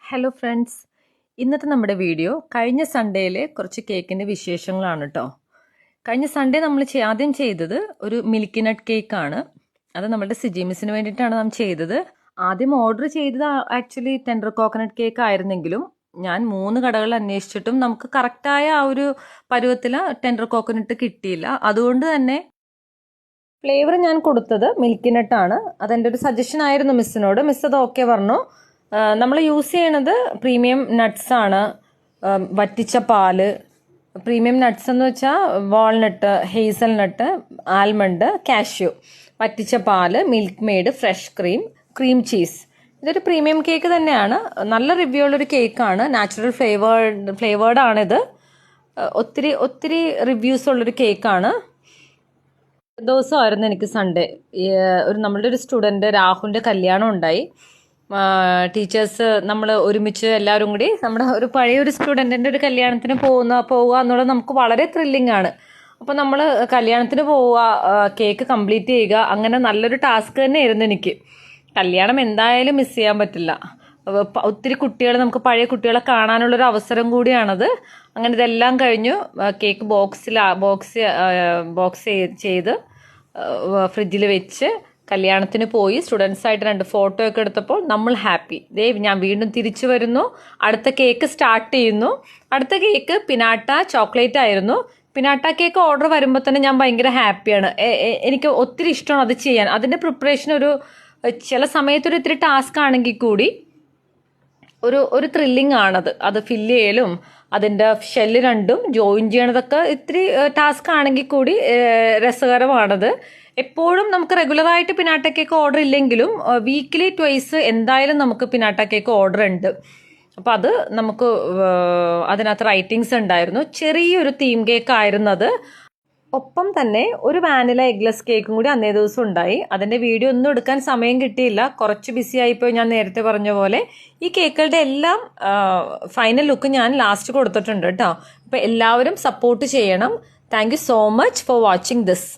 Hello friends, ഇന്നത്തെ നമ്മുടെ video കഴിഞ്ഞ സൺഡേയിലെ കുറച്ച് കേക്കിൻ്റെ വിശേഷങ്ങളാണ് കേട്ടോ. കഴിഞ്ഞ സൺഡേ നമ്മൾ ആദ്യം ചെയ്തത് ഒരു മിൽക്കി നട്ട് കേക്കാണ്. അത് നമ്മുടെ സിജിമിസിന് വേണ്ടിയിട്ടാണ് നാം ചെയ്തത്. ആദ്യം ഓർഡർ ചെയ്തത് ആക്ച്വലി ടെൻഡർ കോക്കനട്ട് കേക്ക് ആയിരുന്നെങ്കിലും ഞാൻ 3 കടകളിൽ അന്വേഷിച്ചിട്ടും നമുക്ക് കറക്റ്റായ ആ ഒരു പരുവത്തിൽ ടെൻഡർ കോക്കനട്ട് കിട്ടിയില്ല. അതുകൊണ്ട് തന്നെ ഫ്ലേവർ ഞാൻ കൊടുത്തത് മിൽക്കി നട്ടാണ്. അതെൻ്റെ ഒരു സജഷൻ ആയിരുന്നു മിസ്സിനോട്. മിസ് അത് ഓക്കെ പറഞ്ഞു. നമ്മൾ യൂസ് ചെയ്യണത് പ്രീമിയം നട്ട്സ് ആണ്. വറ്റിച്ച പാല്, പ്രീമിയം നട്ട്സ് എന്ന് വെച്ചാൽ വാൾനട്ട്, ഹേസൽ നട്ട്, ആൽമണ്ട്, കാഷ്യൂ, വറ്റിച്ച പാല്, milk made, fresh cream, cream cheese. ഇതൊരു പ്രീമിയം കേക്ക് തന്നെയാണ്. നല്ല റിവ്യൂ ഉള്ളൊരു കേക്കാണ്. നാച്ചുറൽ ഫ്ലേവേർഡാണിത്. ഒത്തിരി റിവ്യൂസ് ഉള്ളൊരു കേക്കാണ്. ദിവസമായിരുന്നു എനിക്ക് സൺഡേ. നമ്മളുടെ ഒരു സ്റ്റുഡൻറ്റ് രാഹുലിൻ്റെ കല്യാണം ഉണ്ടായി. ടീച്ചേഴ്സ് നമ്മൾ ഒരുമിച്ച് എല്ലാവരും കൂടി നമ്മുടെ ഒരു പഴയൊരു സ്റ്റുഡൻറ്റിൻ്റെ ഒരു കല്യാണത്തിന് പോവുക എന്നുള്ളത് നമുക്ക് വളരെ ത്രില്ലിംഗ് ആണ്. അപ്പോൾ നമ്മൾ കല്യാണത്തിന് പോവുക, കേക്ക് കംപ്ലീറ്റ് ചെയ്യുക, അങ്ങനെ നല്ലൊരു ടാസ്ക് തന്നെയായിരുന്നു എനിക്ക്. കല്യാണം എന്തായാലും മിസ് ചെയ്യാൻ പറ്റില്ല. ഒത്തിരി കുട്ടികൾ, നമുക്ക് പഴയ കുട്ടികളെ കാണാനുള്ളൊരു അവസരം കൂടിയാണത്. അങ്ങനെ ഇതെല്ലാം കഴിഞ്ഞു. കേക്ക് ബോക്സ് ചെയ്ത് ഫ്രിഡ്ജിൽ വെച്ച് കല്യാണത്തിന് പോയി. സ്റ്റുഡൻസായിട്ട് 2 ഫോട്ടോ ഒക്കെ എടുത്തപ്പോൾ നമ്മൾ ഹാപ്പി. ഞാൻ വീണ്ടും തിരിച്ചു വരുന്നു. അടുത്ത കേക്ക് സ്റ്റാർട്ട് ചെയ്യുന്നു. അടുത്ത കേക്ക് പിനാട്ട ചോക്ലേറ്റ് ആയിരുന്നു. പിനാട്ട കേക്ക് ഓർഡർ വരുമ്പോൾ തന്നെ ഞാൻ ഭയങ്കര ഹാപ്പിയാണ്. എനിക്ക് ഒത്തിരി ഇഷ്ടമാണ് അത് ചെയ്യാൻ. അതിൻ്റെ പ്രിപ്പറേഷൻ ചില സമയത്തൊരു ഇത്തിരി ടാസ്ക് ആണെങ്കിൽ കൂടി ഒരു ത്രില്ലിംഗ് ആണത്. അത് ഫില്ല് ചെയ്യലും അതിൻ്റെ ഷെല്ല് രണ്ടും ജോയിൻ ചെയ്യണതൊക്കെ ഇത്തിരി ടാസ്ക് ആണെങ്കിൽ കൂടി രസകരമാണത്. എപ്പോഴും നമുക്ക് റെഗുലറായിട്ട് പിനാട്ട കേക്ക് ഓർഡർ ഇല്ലെങ്കിലും വീക്കിലി ട്വൈസ് എന്തായാലും നമുക്ക് പിനാട്ട കേക്ക് ഓർഡർ ഉണ്ട്. അപ്പം അത് നമുക്ക് അതിനകത്ത് റൈറ്റിങ്സ് ഉണ്ടായിരുന്നു. ചെറിയൊരു തീം കേക്ക് ആയിരുന്നത്. ഒപ്പം തന്നെ ഒരു വാനില എഗ്ലെസ് കേക്കും കൂടി അന്നേ ദിവസം ഉണ്ടായി. അതിൻ്റെ വീഡിയോ ഒന്നും എടുക്കാൻ സമയം കിട്ടിയില്ല, കുറച്ച് ബിസി ആയിപ്പോയി. ഞാൻ നേരത്തെ പറഞ്ഞ പോലെ ഈ കേക്കുകളുടെ എല്ലാം ഫൈനൽ ലുക്ക് ഞാൻ ലാസ്റ്റ് കൊടുത്തിട്ടുണ്ട് കേട്ടോ. അപ്പോൾ എല്ലാവരും സപ്പോർട്ട് ചെയ്യണം. Thank you so much for watching this.